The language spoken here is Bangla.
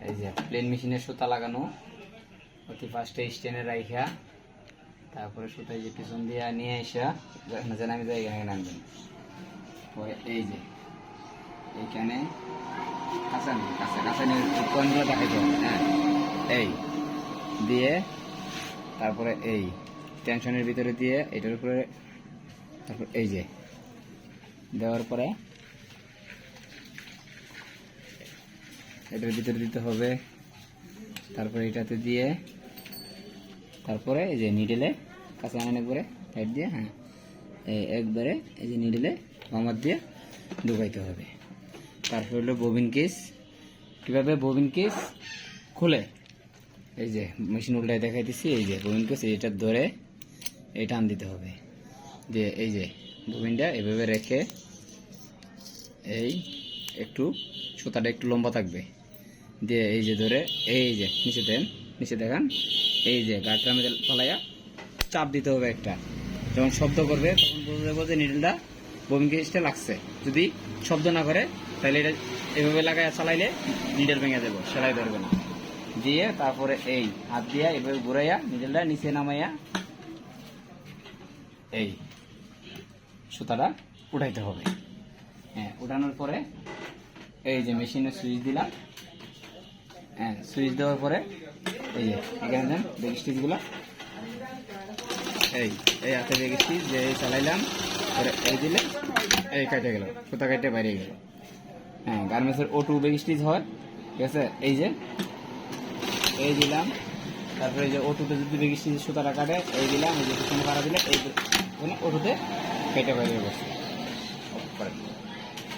এই যে প্লেন মেশিনের সুতা লাগানো, অতি ফার্স্টে স্টেনে রাইখা তারপরে সুতা যে পিছন দিয়ে নিয়ে আসা যেন আমি যাই এখানে নামবেন। পরে এই যে এইখানে কাঁচানি পয়েন্টগুলো দেখাইতে হবে। হ্যাঁ, এই দিয়ে তারপরে এই টেনশনের ভিতরে দিয়ে এটার উপরে তারপর এই যে দেওয়ার পরে এটার ভিতরে দিতে হবে। তারপরে এটাতে দিয়ে তারপরে এই যে নিডেলে কাঁচা আনেন একবারে সাইড দিয়ে, হ্যাঁ এই একবারে এই যে নিডেলে মামার দিয়ে ঢুকাইতে হবে। তারপর হলো ববিন কেস। কীভাবে ববিন কেস খুলে, এই যে মেশিন উল্টায় দেখাইতেছি। এই যে ববিন কেস এইটা ধরে এই টান দিতে হবে, দিয়ে এই যে ববিনটা এভাবে রেখে এই একটু সুতাটা একটু লম্বা থাকবে, দিয়ে এই যে ধরে এই যে নিচে দেন, নিচে দেখান, এই যে গাড়টার মধ্যে পালাইয়া চাপ দিতে হবে একটা। যখন শব্দ করবে তখন বুঝতে দেবো যে নিডলটা ববিন কেসটা লাগছে। যদি শব্দ না করে তাহলে এটা এভাবে লাগাইয়া চালাইলে নিডল ভেঙে যাবো, সেলাই ধরবে না। দিয়ে তারপরে এই হাত দিয়া এভাবে ঘুরাইয়া নিডলটা নিচে নামাইয়া এই সুতাটা উঠাইতে হবে। হ্যাঁ, উঠানোর পরে এই যে মেশিনে সুইচ দিলাম। হ্যাঁ, সুইচ দেওয়ার পরে এই যে এখানে দেন বেগ স্টিচগুলো, এই এই হাতে বেগ স্টিচ যে চালাইলাম, পরে এই দিলে এই কেটে গেল, সুতা কেটে বাইরে গেল। হ্যাঁ, গার্মেন্টসের O2 বেগ স্টিচ হয়, ঠিক আছে। এই যে এই দিলাম, তারপরে এই যে O2তে যদি বেগ স্টিচ সুতাটা কাটে এই দিলাম, এই যে পিছনে পাড়া দিলে এই O2তে কেটে বাইরে বসে।